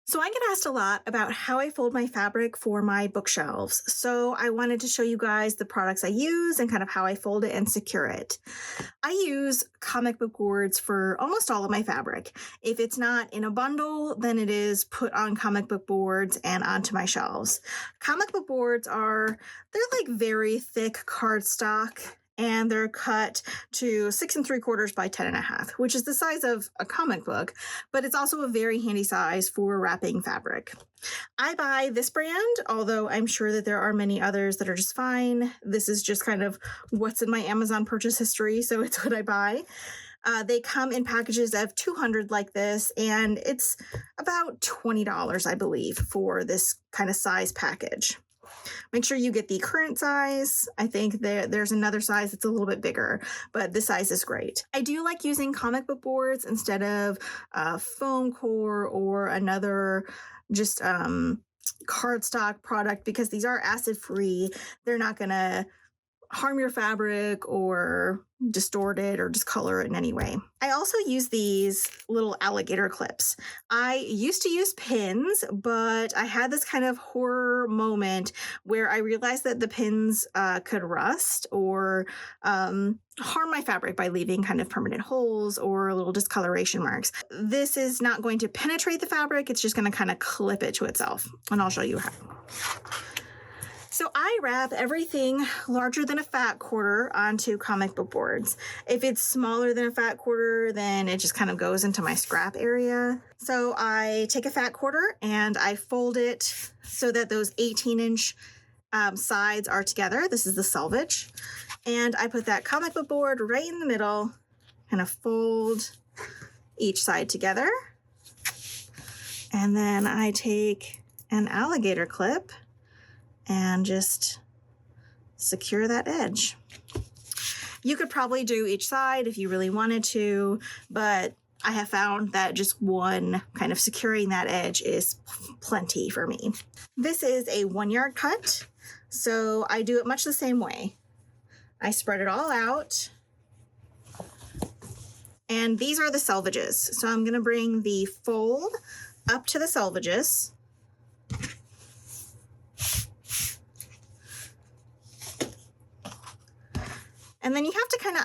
So I get asked a lot about how I fold my fabric for my bookshelves. So I wanted to show you guys the products I use and kind of how I fold it and secure it. I use comic book boards for almost all of my fabric. If it's not in a bundle, then it is put on comic book boards and onto my shelves. Comic book boards they're like very thick cardstock, and they're cut to 6 3/4 by 10 1/2, which is the size of a comic book, but it's also a very handy size for wrapping fabric. I buy this brand, although I'm sure that there are many others that are just fine. This is just kind of what's in my Amazon purchase history, so it's what I buy. They come in packages of 200 like this, and it's about $20, I believe, for this kind of size package. Make sure you get the current size. I think there's another size that's a little bit bigger, but this size is great. I do like using comic book boards instead of foam core or another just cardstock product, because these are acid free. They're not going to harm your fabric or distort it or discolor it in any way. I also use these little alligator clips. I used to use pins, but I had this kind of horror moment where I realized that the pins could rust or harm my fabric by leaving kind of permanent holes or little discoloration marks. This is not going to penetrate the fabric. It's just going to kind of clip it to itself, and I'll show you how. So I wrap everything larger than a fat quarter onto comic book boards. If it's smaller than a fat quarter, then it just kind of goes into my scrap area. So I take a fat quarter and I fold it so that those 18-inch sides are together. This is the selvage. And I put that comic book board right in the middle, kind of fold each side together. And then I take an alligator clip and just secure that edge. You could probably do each side if you really wanted to, but I have found that just one kind of securing that edge is plenty for me. This is a 1-yard cut, so I do it much the same way. I spread it all out, and these are the selvages. So I'm gonna bring the fold up to the selvages. And then you have to kind of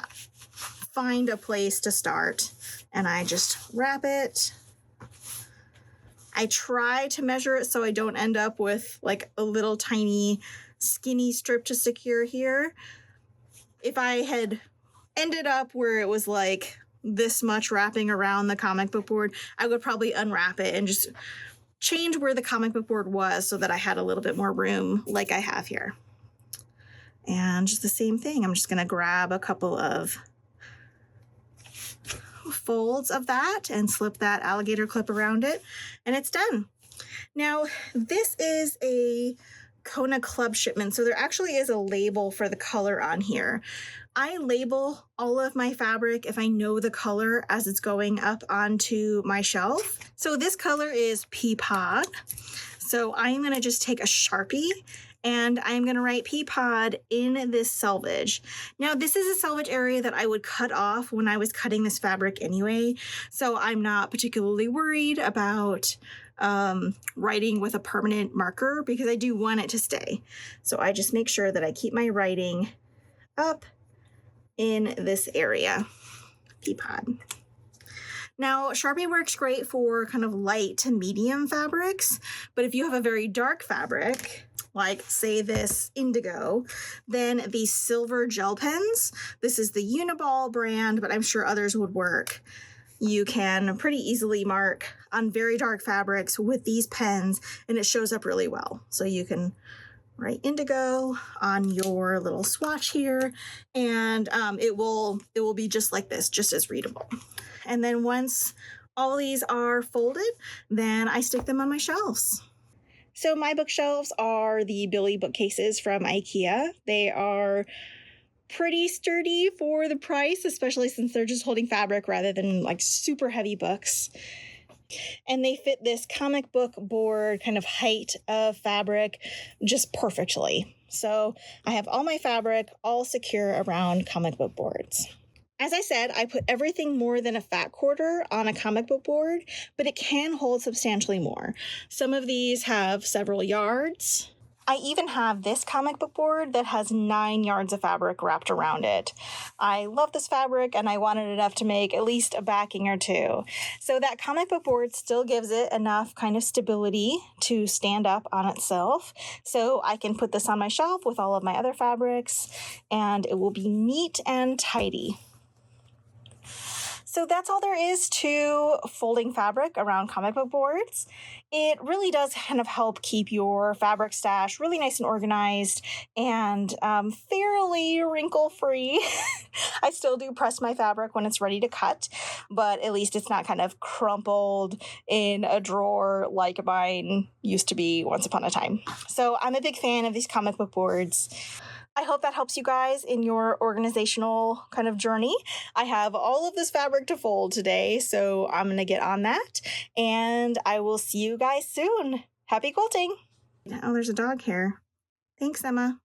find a place to start, and I just wrap it. I try to measure it so I don't end up with like a little tiny skinny strip to secure here. If I had ended up where it was like this much wrapping around the comic book board, I would probably unwrap it and just change where the comic book board was so that I had a little bit more room like I have here. And just the same thing, I'm just going to grab a couple of folds of that and slip that alligator clip around it, and it's done. Now, this is a Kona Club shipment, so there actually is a label for the color on here. I label all of my fabric if I know the color as it's going up onto my shelf. So this color is Pea Pod. So I'm going to just take a Sharpie and I'm going to write Pea Pod in this selvage. Now, this is a selvage area that I would cut off when I was cutting this fabric anyway, so I'm not particularly worried about writing with a permanent marker because I do want it to stay. So I just make sure that I keep my writing up in this area, Pea Pod. Now, Sharpie works great for kind of light to medium fabrics, but if you have a very dark fabric, like say this indigo, then the silver gel pens, this is the Uniball brand, but I'm sure others would work. You can pretty easily mark on very dark fabrics with these pens, and it shows up really well. So you can write indigo on your little swatch here, and it will be just like this, just as readable. And then once all these are folded, then I stick them on my shelves. So my bookshelves are the Billy bookcases from IKEA. They are pretty sturdy for the price, especially since they're just holding fabric rather than like super heavy books. And they fit this comic book board kind of height of fabric just perfectly. So I have all my fabric all secure around comic book boards. As I said, I put everything more than a fat quarter on a comic book board, but it can hold substantially more. Some of these have several yards. I even have this comic book board that has 9 yards of fabric wrapped around it. I love this fabric and I wanted enough to make at least a backing or two. So that comic book board still gives it enough kind of stability to stand up on itself. So I can put this on my shelf with all of my other fabrics and it will be neat and tidy. So that's all there is to folding fabric around comic book boards. It really does kind of help keep your fabric stash really nice and organized and fairly wrinkle-free. I still do press my fabric when it's ready to cut, but at least it's not kind of crumpled in a drawer like mine used to be once upon a time. So I'm a big fan of these comic book boards. I hope that helps you guys in your organizational kind of journey. I have all of this fabric to fold today, so I'm going to get on that, and I will see you guys soon. Happy quilting! Oh, there's a dog here. Thanks, Emma.